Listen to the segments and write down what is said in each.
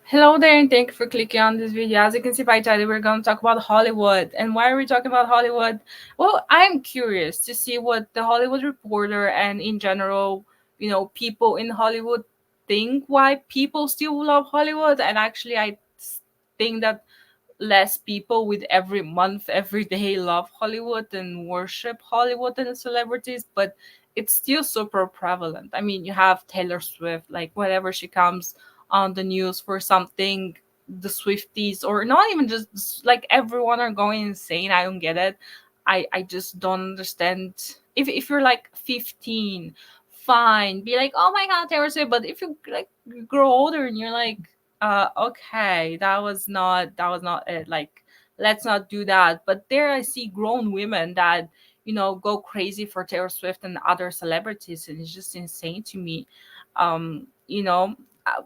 Hello there, and thank you for clicking on this video. As you can see by title, we're going to talk about Hollywood. And why are we talking about Hollywood? Well, I'm curious to see what the Hollywood Reporter and in general, people in Hollywood think why people still love Hollywood. And actually, I think that less people with every month, every day love Hollywood and worship Hollywood and the celebrities, but it's still super prevalent. I mean, you have Taylor Swift, like whenever she comes on the news for something, the Swifties, or not even just like everyone are going insane. I don't get it. I just don't understand. If you're like 15, fine, be like, oh my god, Taylor Swift. But if you like grow older and you're like, okay, that was not it, like let's not do that. But there I see grown women that go crazy for Taylor Swift and other celebrities, and it's just insane to me.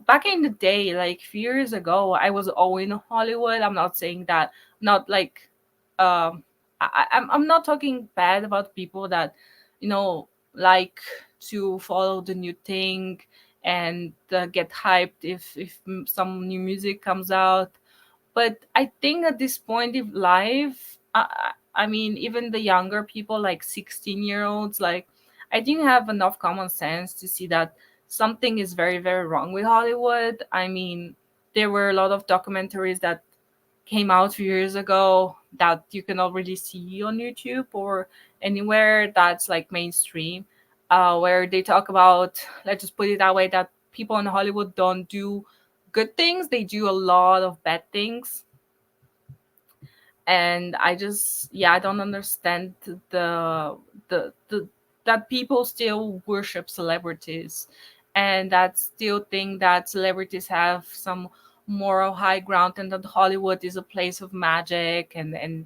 Back in the day, like few years ago, I was all in Hollywood. I'm not saying that, not like I'm not talking bad about people that you know like to follow the new thing and get hyped if some new music comes out. But I think at this point in life, I mean, even the younger people, like 16-year-olds, like I think have enough common sense to see that something is very, very wrong with Hollywood. I mean, there were a lot of documentaries that came out a few years ago that you can already see on YouTube or anywhere that's like mainstream, where they talk about, let's just put it that way, that people in Hollywood don't do good things, they do a lot of bad things. And I just, yeah, I don't understand the that people still worship celebrities and that still think that celebrities have some moral high ground and that Hollywood is a place of magic and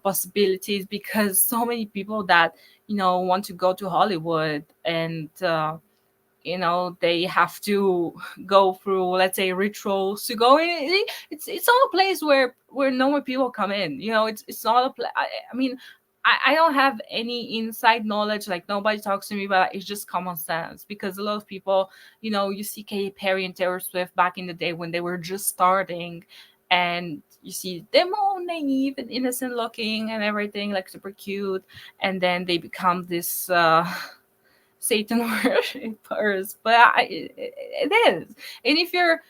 possibilities, because so many people that want to go to Hollywood and they have to go through, let's say, rituals to go in. It's not a place where normal people come in. It's not a place. I mean, I don't have any inside knowledge, like nobody talks to me, but it's just common sense, because a lot of people, you see Katy Perry and Taylor Swift back in the day when they were just starting, and you see them all naive and innocent looking and everything, like super cute, and then they become this Satan worshippers. But it is. And if you're,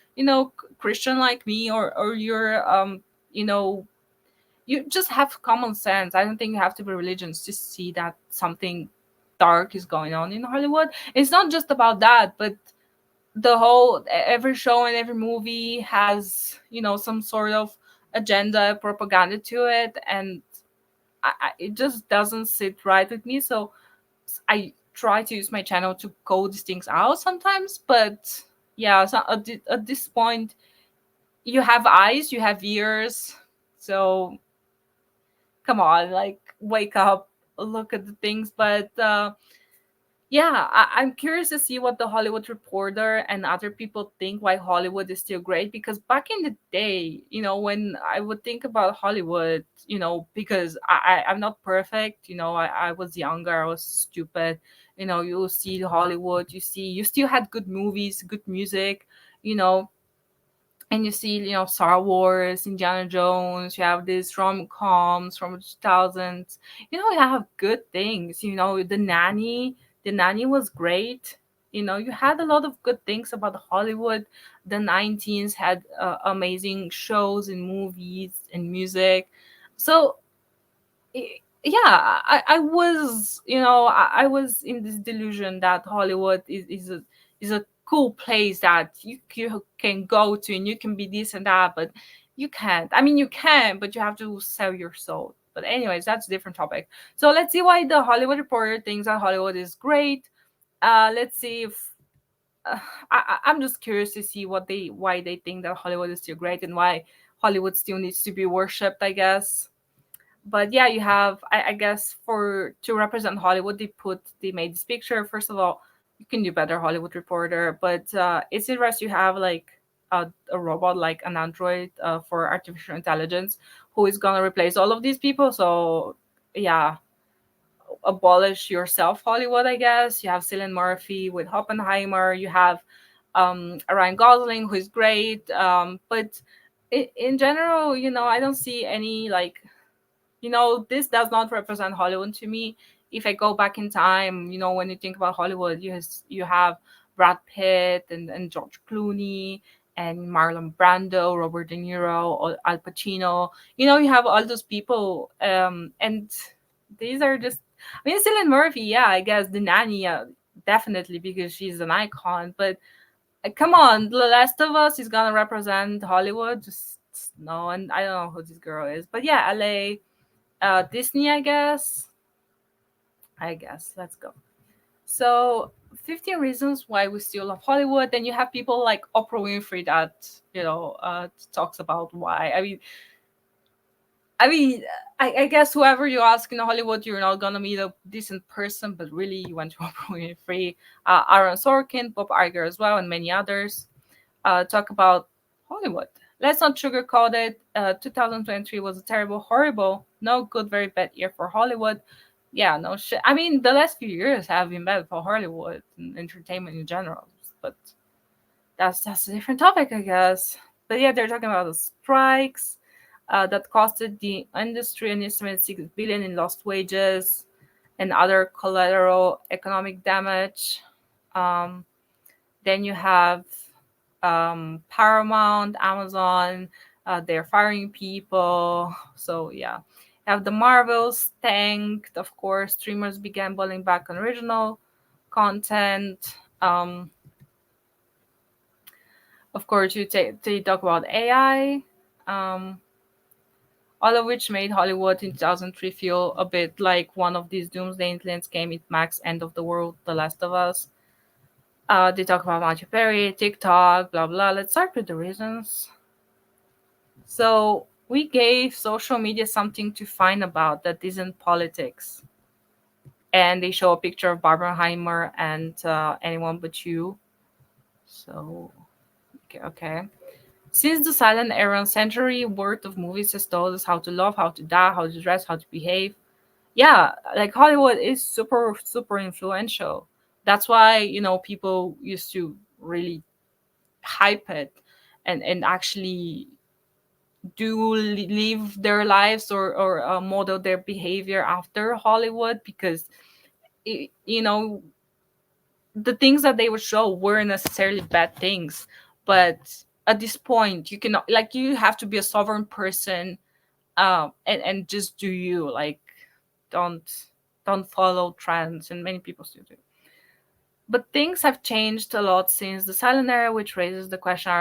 Christian like me, or you're, you know, you just have common sense. I don't think you have to be religious to see that something dark is going on in Hollywood. It's not just about that, but the whole every show and every movie has, some sort of agenda, propaganda to it, and it just doesn't sit right with me. So I try to use my channel to call these things out sometimes, but yeah, so at this point, you have eyes, you have ears, so come on, like wake up, look at the things. But yeah, I'm curious to see what the Hollywood Reporter and other people think why Hollywood is still great. Because back in the day, when I would think about Hollywood, because I'm not perfect, I was younger, I was stupid. You see Hollywood, you still had good movies, good music, you know, and you see, Star Wars, Indiana Jones, you have these rom-coms from the 2000s. You have good things, the nanny was great. You had a lot of good things about Hollywood. The 19s had amazing shows and movies and music. So yeah, I was, I was in this delusion that Hollywood is a cool place that you can go to and you can be this and that, but you can't. I mean, you can, but you have to sell your soul. But anyways, that's a different topic. So let's see why the Hollywood Reporter thinks that Hollywood is great. Let's see if uh, I'm just curious to see why they think that Hollywood is still great and why Hollywood still needs to be worshipped, I guess. But yeah, you have, I guess, for to represent Hollywood, they made this picture. First of all, you can do better, Hollywood Reporter. But it's interesting, you have like a robot, like an android, for artificial intelligence, who is gonna replace all of these people. So yeah, abolish yourself, Hollywood, I guess. You have Cillian Murphy with Oppenheimer. You have Ryan Gosling, who is great. But in general, I don't see any like, this does not represent Hollywood to me. If I go back in time, when you think about Hollywood, you have Brad Pitt and George Clooney and Marlon Brando, Robert De Niro, or Al Pacino. You have all those people, and these are just. I mean, Cillian Murphy, yeah, I guess the nanny, definitely because she's an icon. But come on, The Last of Us is gonna represent Hollywood. Just no, and I don't know who this girl is, but yeah, LA, Disney, I guess. Let's go. So, 15 reasons why we still love Hollywood. Then you have people like Oprah Winfrey that talks about why. I mean, I guess whoever you ask in Hollywood, you're not gonna meet a decent person. But really, you went to Oprah Winfrey, Aaron Sorkin, Bob Iger as well, and many others. Talk about Hollywood. Let's not sugarcoat it. 2023 was a terrible, horrible, no good, very bad year for Hollywood. Yeah, no shit. I mean, the last few years have been bad for Hollywood and entertainment in general. But that's a different topic, I guess. But yeah, they're talking about the strikes that costed the industry an estimated 6 billion in lost wages and other collateral economic damage. Um, then you have Paramount, Amazon. They're firing people. So yeah, have the Marvels tanked. Of course, streamers began pulling back on original content. Of course, they talk about AI. Um, all of which made Hollywood in 2003 feel a bit like one of these doomsday incidents came with Max End of the World, The Last of Us. They talk about Matthew Perry, TikTok, blah blah. Let's start with the reasons. So we gave social media something to find about that isn't politics. And they show a picture of Barbenheimer and Anyone But You. So, okay. Since the silent era, century worth of movies has told us how to love, how to die, how to dress, how to behave. Yeah, like Hollywood is super, super influential. That's why, people used to really hype it and actually do live their lives or model their behavior after Hollywood because you know the things that they would show weren't necessarily bad things, but at this point you cannot like you have to be a sovereign person, and just do you like don't follow trends, and many people still do. But things have changed a lot since the silent era, which raises the question: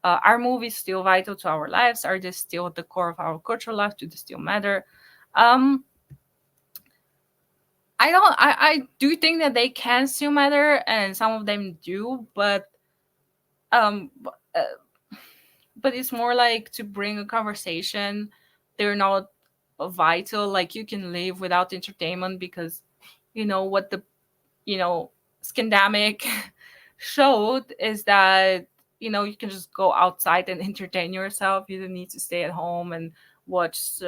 are movies still vital to our lives? Are they still at the core of our cultural life? Do they still matter? Um, I do think that they can still matter, and some of them do, um, b- uh, but it's more like to bring a conversation. They're not vital. Like you can live without entertainment because what the you know scandemic showed is that you can just go outside and entertain yourself. You don't need to stay at home and watch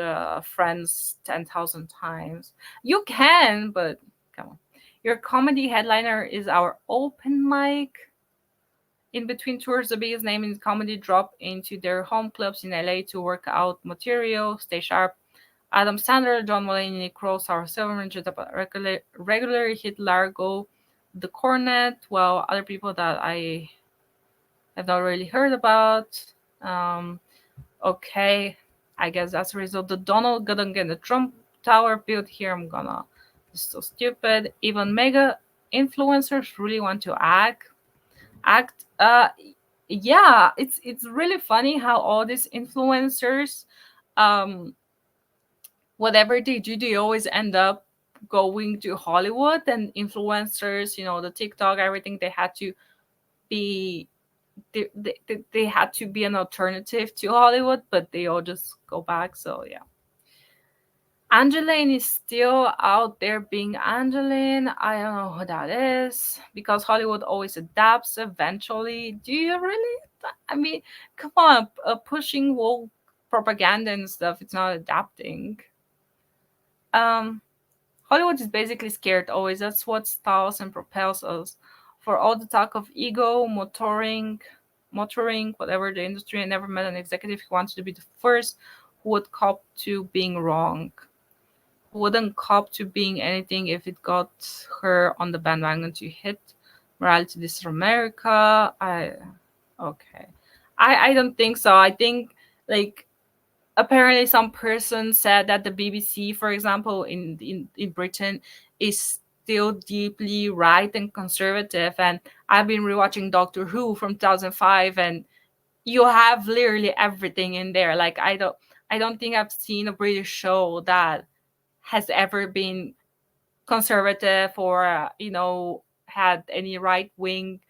Friends 10,000 times. You can, but come on. Your comedy headliner is our open mic. In between tours, the biggest name in comedy drop into their home clubs in LA to work out material, stay sharp. Adam Sandler, John Mulaney, Nick Kroll, Sarah Silverman, regularly hit Largo, The Cornet, while other people that I have not really heard about. Um, okay, I guess that's the result. The Donald gonna get the Trump Tower built here. I'm gonna. It's so stupid. Even mega influencers really want to act. Yeah, it's really funny how all these influencers, um, whatever they do, they always end up going to Hollywood, and influencers, the TikTok, everything, they had to be they had to be an alternative to Hollywood, but they all just go back. So yeah. Angeline is still out there being Angeline. I don't know who that is because Hollywood always adapts eventually. Do you really? I mean, come on, pushing woke propaganda and stuff. It's not adapting. Um, Hollywood is basically scared always. That's what stalls and propels us For all the talk of ego, motoring, whatever the industry, I never met an executive who wanted to be the first who would cop to being wrong, who wouldn't cop to being anything if it got her on the bandwagon to hit morality. This is America. Okay. I don't think so. I think like apparently some person said that the BBC, for example, in Britain, is still deeply right and conservative. And I've been rewatching Doctor Who from 2005, and you have literally everything in there. Like I don't think I've seen a British show that has ever been conservative or had any right wing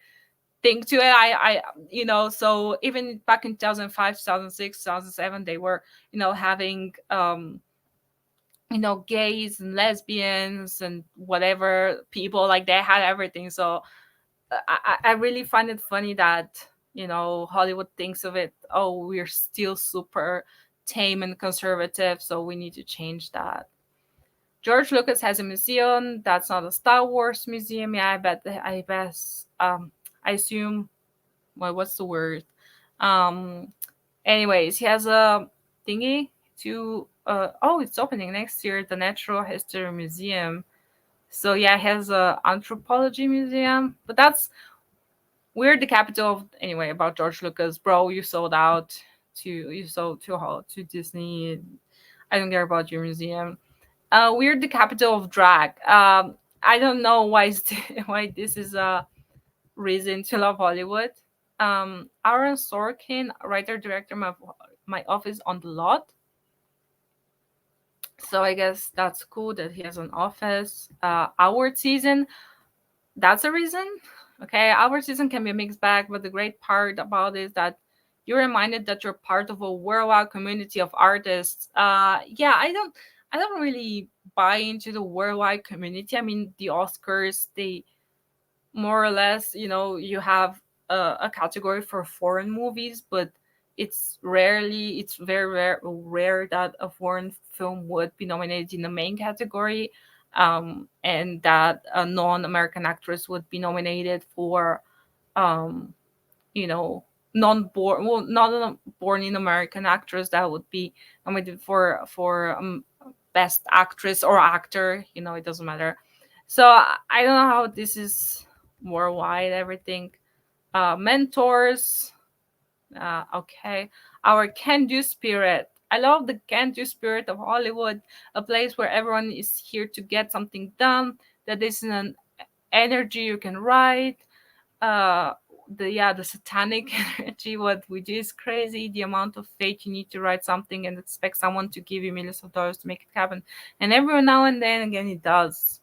thing to it. So even back in 2005, 2006, 2007, they were having gays and lesbians and whatever people, like they had everything. So I really find it funny that Hollywood thinks of it, oh, we're still super tame and conservative, so we need to change that. George Lucas has a museum that's not a Star Wars museum. Yeah, I assume, well, what's the word? Um, Anyways, he has a thingy to it's opening next year, the Natural History Museum. So yeah, he has a anthropology museum, but that's we're the capital of, anyway, about George Lucas, bro. You sold out to Disney. I don't care about your museum. We're the capital of drag. I don't know why why this is a reason to love Hollywood. Aaron Sorkin, writer director, my office on the lot. So I guess that's cool that he has an office. Our season, that's a reason. Okay, our season can be a mixed bag, but the great part about it is that you're reminded that you're part of a worldwide community of artists. Yeah, I don't really buy into the worldwide community. I mean, the Oscars, they more or less, you have a category for foreign movies, but it's very rare that a foreign film would be nominated in the main category, and that a non-American actress would be nominated for, um, you know, non-born, well, not a born in American actress that would be nominated for best actress or actor. It doesn't matter. So I don't know how this is worldwide. Everything, mentors. Okay, our can-do spirit. I love the can-do spirit of Hollywood, a place where everyone is here to get something done. That is an energy you can ride. uh the satanic energy, what we do is crazy. The amount of faith you need to write something and expect someone to give you millions of dollars to make it happen, and every now and then again it does.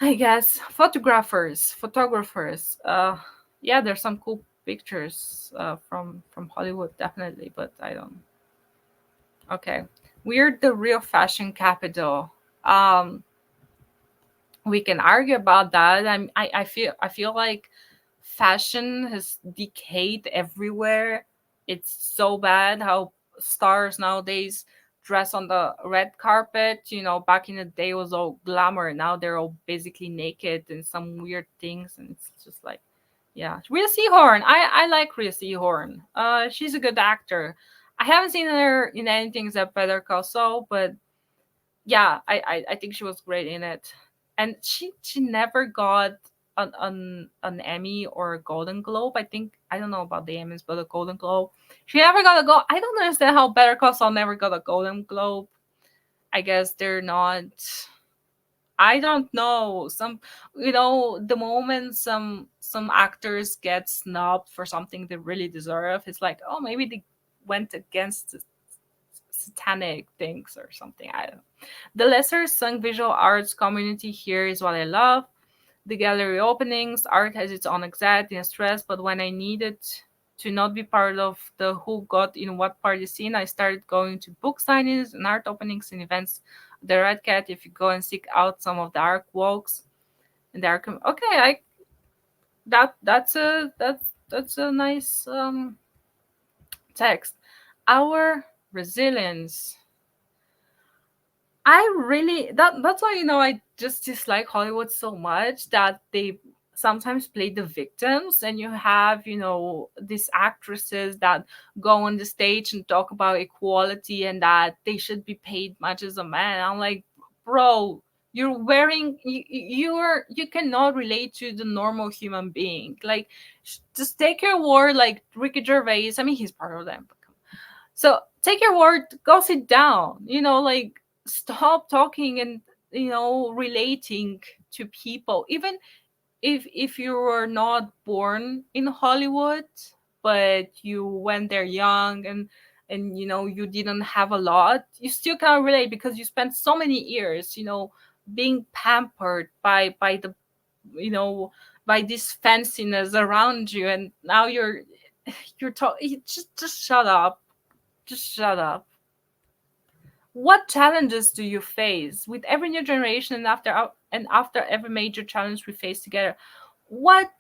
I guess photographers. Yeah, there's some cool pictures from Hollywood, definitely, but I don't. Okay, we're the real fashion capital. um we can argue about that. I feel like fashion has decayed everywhere. It's so bad how stars nowadays dress on the red carpet. Back in the day it was all glamour. Now they're all basically naked and some weird things, and it's just like, yeah. Rhea Seehorn. I like Rhea Seehorn. She's a good actor. I haven't seen her in anything except Better Call Saul, but yeah, I think she was great in it, and she never got an Emmy or a Golden Globe. I don't know about the Emmys, but a Golden Globe. She never got a I don't understand how Better Call Saul never got a Golden Globe. I guess they're not. I don't know. The moment some actors get snubbed for something they really deserve, it's like, oh, maybe they went against the satanic things or something. I don't know. The lesser sung visual arts community here is what I love. The gallery openings, art has its own anxiety and stress, but when I needed to not be part of the who got in what party scene, I started going to book signings and art openings and events. The Red Cat, if you go and seek out some of the art walks and the art okay, I that's a nice text. Our resilience. I really that's why I just dislike Hollywood so much, that they sometimes play the victims, and you have, these actresses that go on the stage and talk about equality and that they should be paid much as a man. I'm like, bro, you cannot relate to the normal human being. Like, just take your word. Like Ricky Gervais, I mean, he's part of them. So take your word, go sit down, like, stop talking and, relating to people. Even if you were not born in Hollywood, but you went there young, and you didn't have a lot, you still can't relate because you spent so many years, being pampered by the, you know by this fanciness around you, and now you're talking. Just shut up. Just shut up. What challenges do you face with every new generation, and after every major challenge we face together? What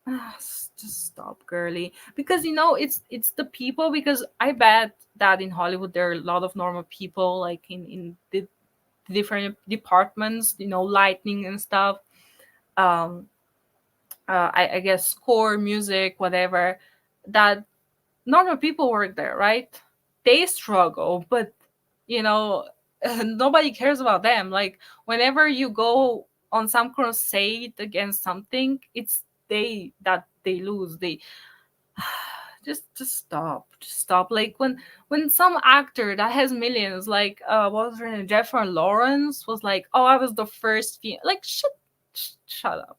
just stop, girly, because it's the people. Because I bet that in Hollywood there are a lot of normal people, like in the different departments, lighting and stuff. um I guess score, music, whatever, that normal people work there, right? They struggle, but you know nobody cares about them. Like, whenever you go on some crusade against something, it's they lose. They just stop. Just stop. Like, when some actor that has millions, like, what was her name, Jennifer Lawrence, was like, oh, I was the first like, shut up.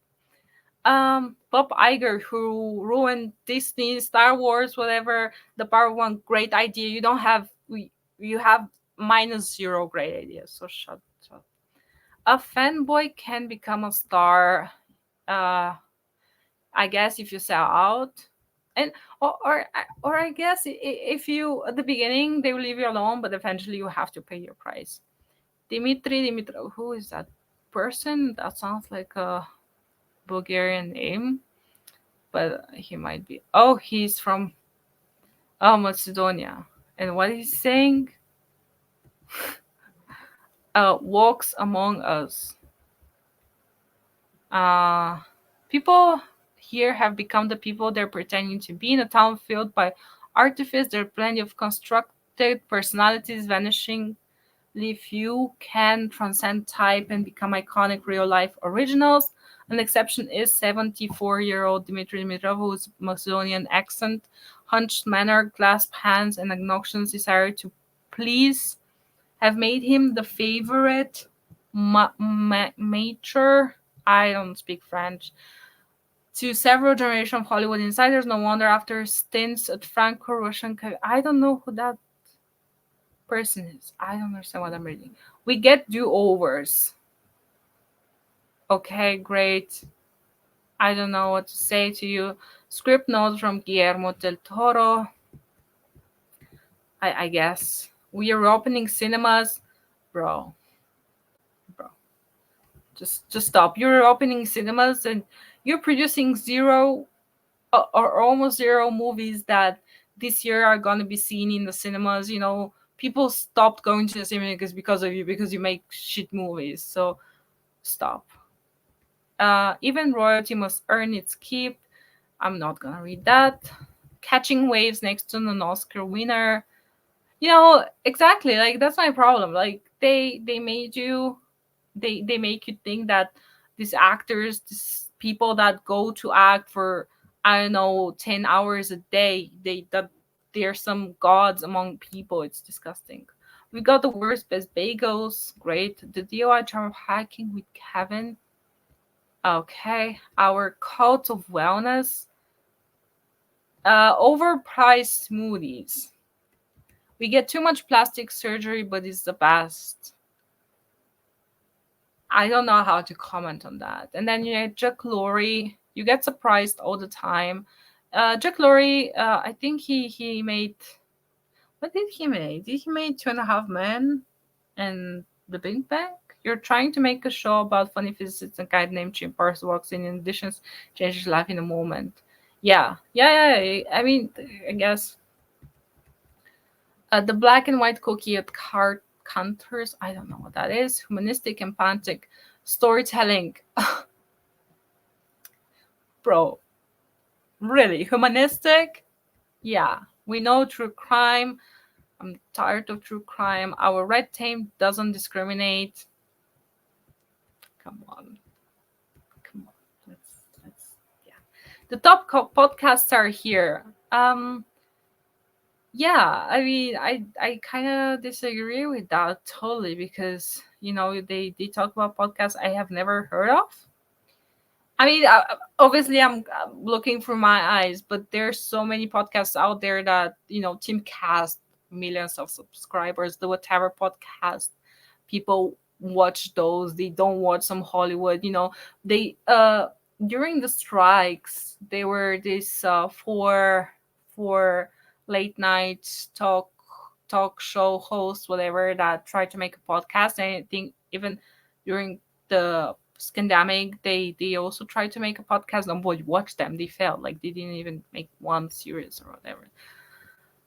Bob Iger, who ruined Disney, Star Wars, whatever, the part one great idea. You have minus zero great ideas. So shut. A fanboy can become a star, uh I guess, if you sell out. And or I guess, if you, at the beginning, they will leave you alone, but eventually you have to pay your price. Dimitri Dimitrov, who is that person? That sounds like a Bulgarian name, but he might be. Oh, he's from, Macedonia. And what he's saying? Walks among us. Uh, People here have become the people they're pretending to be. In a town filled by artifice, there are plenty of constructed personalities vanishing. Few can transcend type and become iconic real life originals. An exception is 74-year-old Dmitry Dimitrov, whose Macedonian accent, hunched manner, clasped hands, and obnoxious desire to please have made him the favorite mature. I don't speak French. To several generations of Hollywood insiders, no wonder after stints at Franco-Russian. I don't know who that person is. I don't understand what I'm reading. We get do-overs. Okay, great. I don't know what to say to you. Script notes from Guillermo del Toro. I guess. We are opening cinemas. Bro. Bro. Just stop. You're opening cinemas and you're producing zero, or almost zero movies that this year are going to be seen in the cinemas. People stopped going to the cinemas because of you, because you make shit movies. So stop. Even royalty must earn its keep. I'm not gonna read that. Catching waves next to an Oscar winner. Exactly. Like, that's my problem. Like, they made you, they make you think that these actors, these people that go to act for, I don't know, 10 hours a day, that they're some gods among people. It's disgusting. We got the worst best bagels. Great. The DIY charm of hacking with Kevin. Okay, our cult of wellness. Overpriced smoothies. We get too much plastic surgery, but it's the best. I don't know how to comment on that. And then you have Chuck Lorre. You get surprised all the time. Chuck Lorre, I think he made. What did he make? Did he make Two and a Half Men and The Big Bang? You're trying to make a show about funny physicists and guy named Jim Parsons walks in additions, changes life in a moment. Yeah. I mean, I guess the black and white cookie at Cantor's. I don't know what that is. Humanistic, empathic storytelling. bro, really humanistic? Yeah, we know true crime. I'm tired of true crime. Our red tape doesn't discriminate. Come on, come on. Let's. Yeah, the top podcasts are here. Yeah, I mean, I kind of disagree with that totally because they talk about podcasts I have never heard of. I mean, obviously, I'm looking through my eyes, but there's so many podcasts out there that Timcast, millions of subscribers, the whatever podcast, people watch those. They don't watch some Hollywood. They during the strikes, they were this for late night talk show hosts, whatever, that tried to make a podcast. And I think even during the pandemic, they also tried to make a podcast. Nobody watched them. They failed. Like they didn't even make one series or whatever.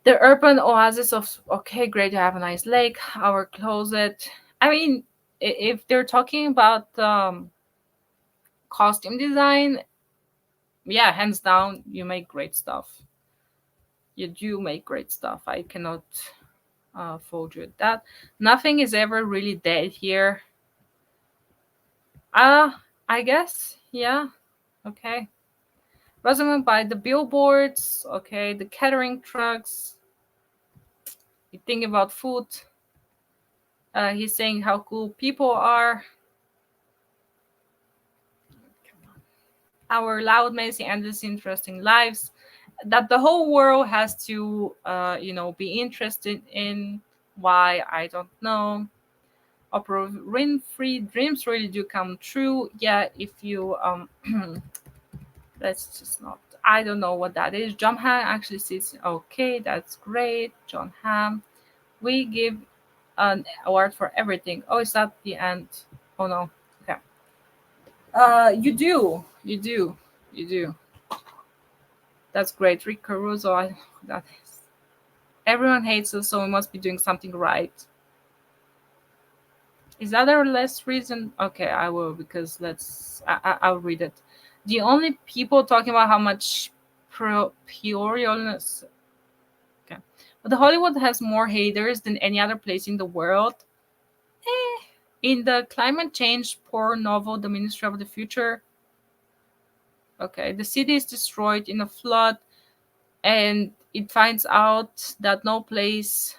The urban oasis of, okay, great, you have a nice lake, our closet. I mean, if they're talking about costume design, yeah, hands down, you make great stuff. You do make great stuff. I cannot fault you at that. Nothing is ever really dead here. I guess, yeah, okay. Resume by the billboards, okay, the catering trucks. You think about food. He's saying how cool people are. Our loud, messy, endless, interesting lives that the whole world has to, be interested in. Why? I don't know. Oprah Winfrey, dreams really do come true. Yeah, if you let's just not. I don't know what that is. John Hamm actually says, okay, that's great. John Hamm. We give an award for everything. Oh, is that the end? Oh no. Okay. You do. You do. You do. That's great. Rick Caruso. That is. Everyone hates us, so we must be doing something right. Is that a less reason? Okay, I will, because I'll read it. The only people talking about how much puriousness. Okay, but the Hollywood has more haters than any other place in the world. In the climate change poor novel, The Ministry of the Future. Okay, the city is destroyed in a flood, and it finds out that no place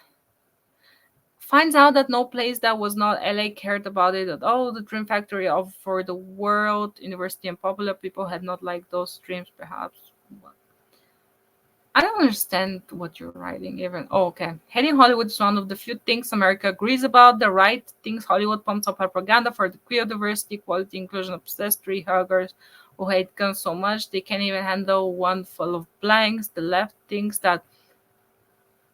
that was not LA cared about it at all. The dream factory of for the world, university and popular people had not liked those dreams, perhaps. I don't understand what you're writing even. Oh, okay. Hating Hollywood is one of the few things America agrees about. The right thinks Hollywood pumps up propaganda for the queer diversity, equality, inclusion, obsessed tree huggers who hate guns so much they can't even handle one full of blanks. The left thinks that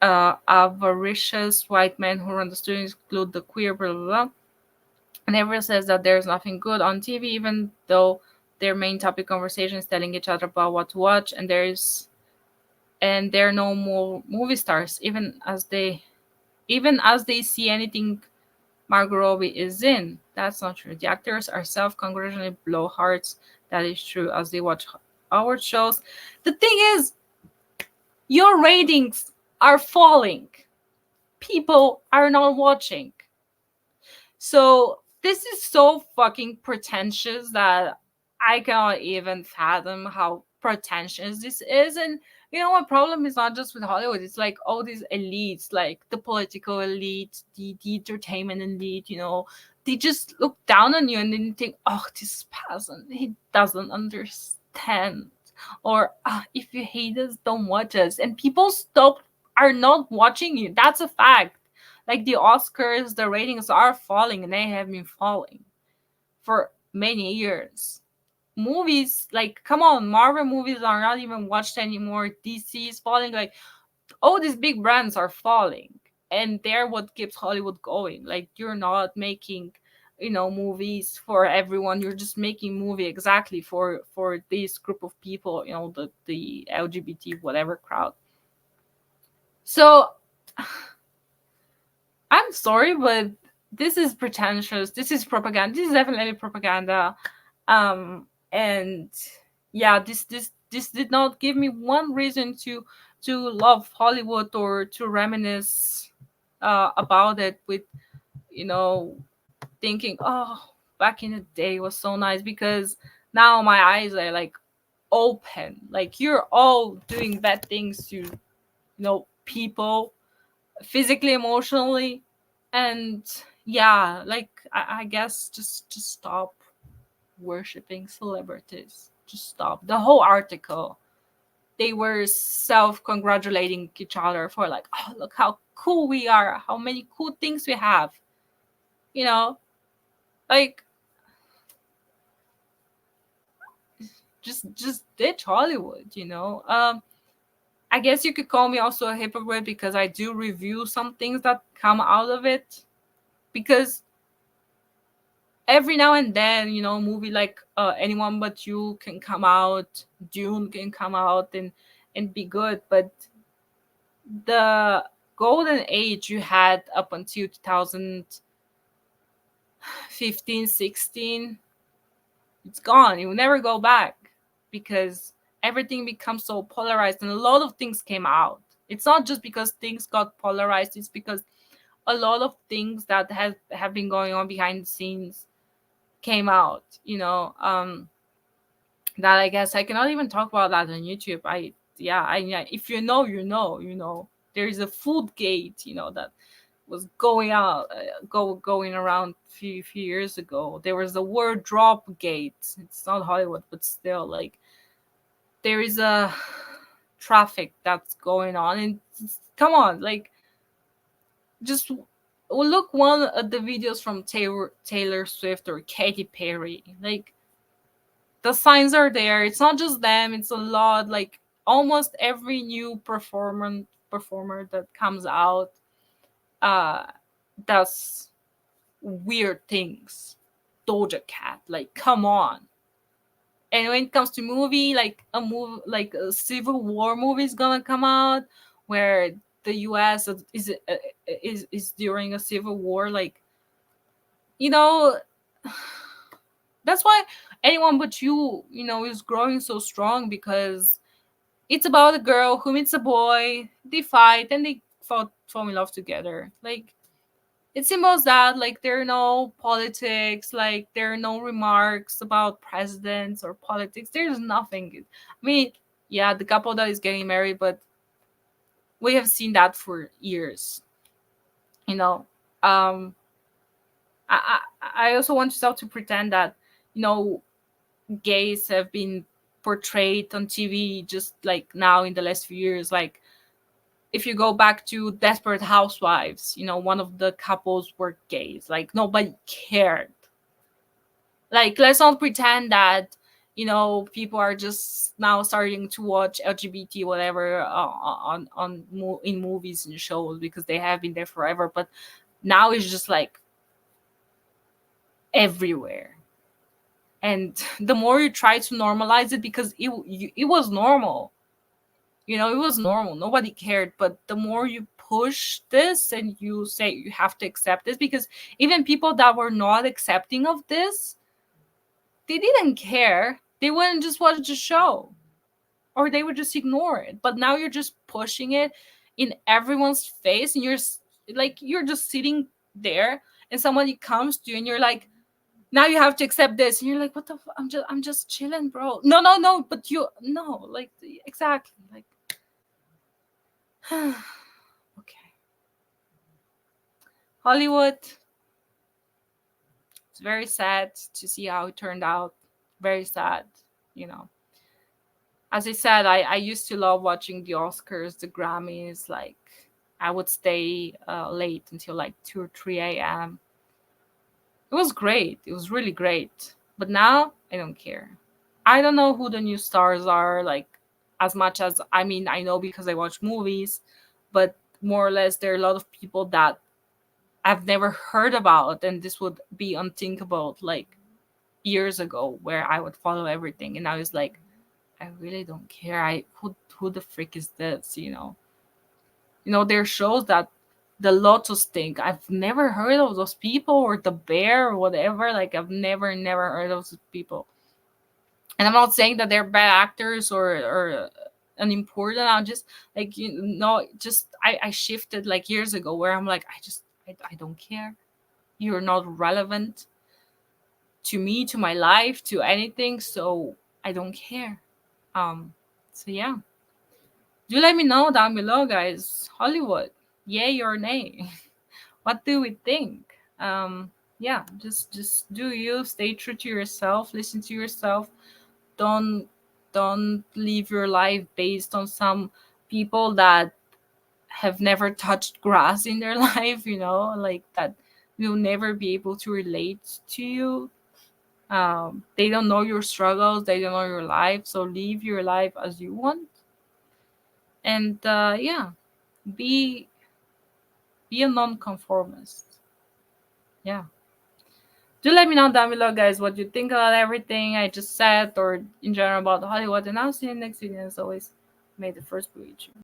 avaricious white men who run the studios include the queer, blah, blah, blah. And everyone says that there's nothing good on TV, even though their main topic conversation is telling each other about what to watch. And there are no more movie stars, even as they see anything Margot Robbie is in. That's not true. The actors are self-congratulating blowhards. That is true as they watch our shows. The thing is, your ratings are falling. People are not watching. So this is so fucking pretentious that I cannot even fathom how pretentious this is. And my problem is not just with Hollywood. It's like all these elites, like the political elite, the entertainment elite, they just look down on you and then think, oh, this peasant, he doesn't understand. Or if you hate us, don't watch us. And people are not watching you. That's a fact. Like the Oscars, the ratings are falling and they have been falling for many years. Movies, like, come on, Marvel movies are not even watched anymore. DC is falling. Like, all these big brands are falling. And they're what keeps Hollywood going. Like, you're not making, movies for everyone. You're just making movie exactly for this group of people, the LGBT whatever crowd. So I'm sorry, but this is pretentious. This is propaganda. This is definitely propaganda. And yeah, this did not give me one reason to love Hollywood or to reminisce about it with, you know, thinking, oh, back in the day was so nice, because now my eyes are like open. Like, you're all doing bad things to, people, physically, emotionally. And yeah, like, I guess just stop worshiping celebrities. Just stop. The whole article, they were self congratulating each other for, like, oh, look how cool we are, how many cool things we have, you know like, just ditch Hollywood. I guess you could call me also a hypocrite, because I do review some things that come out of it. Because every now and then, a movie like Anyone But You can come out, Dune can come out, and be good. But the golden age you had up until 2015, 16, it's gone. It will never go back, because everything becomes so polarized, and a lot of things came out. It's not just because things got polarized, it's because a lot of things that have been going on behind the scenes came out, that I guess I cannot even talk about that on YouTube. If you know, there's a food gate, that was going around few years ago. There was a wardrobe gate. It's not Hollywood, but still, like, there is a traffic that's going on. And come on, like, just look one at the videos from Taylor Swift or Katy Perry. Like, the signs are there. It's not just them. It's a lot. Like, almost every new performer that comes out uh does weird things. Doja Cat, like, come on. And when it comes to movie, like a Civil War movie is gonna come out, where the U.S. is during a civil war. Like, you know, that's why Anyone But You, is growing so strong, because it's about a girl who meets a boy, they fight, and they fall in love together. Like, it symbols that, like, there are no politics, like, there are no remarks about presidents or politics. There's nothing. I mean, yeah, the couple that is getting married, but we have seen that for years. You know, um, I also want yourself to pretend that, you know gays have been portrayed on TV just like now in the last few years. Like, if you go back to Desperate Housewives, one of the couples were gays. Like, nobody cared. Like, let's not pretend that, people are just now starting to watch LGBT whatever in movies and shows, because they have been there forever. But now it's just like everywhere. And the more you try to normalize it, because it was normal, it was normal, nobody cared. But the more you push this and you say you have to accept this, because even people that were not accepting of this, they didn't care, they wouldn't just watch the show, or they would just ignore it. But now you're just pushing it in everyone's face, and you're just sitting there, and somebody comes to you and you're like, now you have to accept this, and you're like, what the I'm just chilling, bro. No, no, no, but you no, like, exactly, like, okay. Hollywood, it's very sad to see how it turned out. Very sad, you know as I said, I used to love watching the Oscars, the Grammys. Like, I would stay late until like 2 or 3 a.m. It was great. It was really great. But now I don't care. I don't know who the new stars are, like, as much as, I mean, I know because I watch movies, but more or less there are a lot of people that I've never heard about, and this would be unthinkable like years ago, where I would follow everything, and now it's like, I really don't care. Who the frick is this? There are shows that the Lotus think. I've never heard of those people, or the Bear or whatever. Like, I've never heard of those people. And I'm not saying that they're bad actors or unimportant. I'm just like, just I shifted like years ago where I'm like, I don't care. You're not relevant to me, to my life, to anything, so I don't care. So yeah, do let me know down below, guys. Hollywood, yay or nay? What do we think? Yeah, just do you, stay true to yourself, listen to yourself. Don't don't live your life based on some people that have never touched grass in their life, like that will never be able to relate to you. They don't know your struggles, they don't know your life, so live your life as you want. And yeah, be be a nonconformist. Yeah, do let me know down below, guys, what you think about everything I just said, or in general about Hollywood. And I'll see you next video. As always, may the first be with you.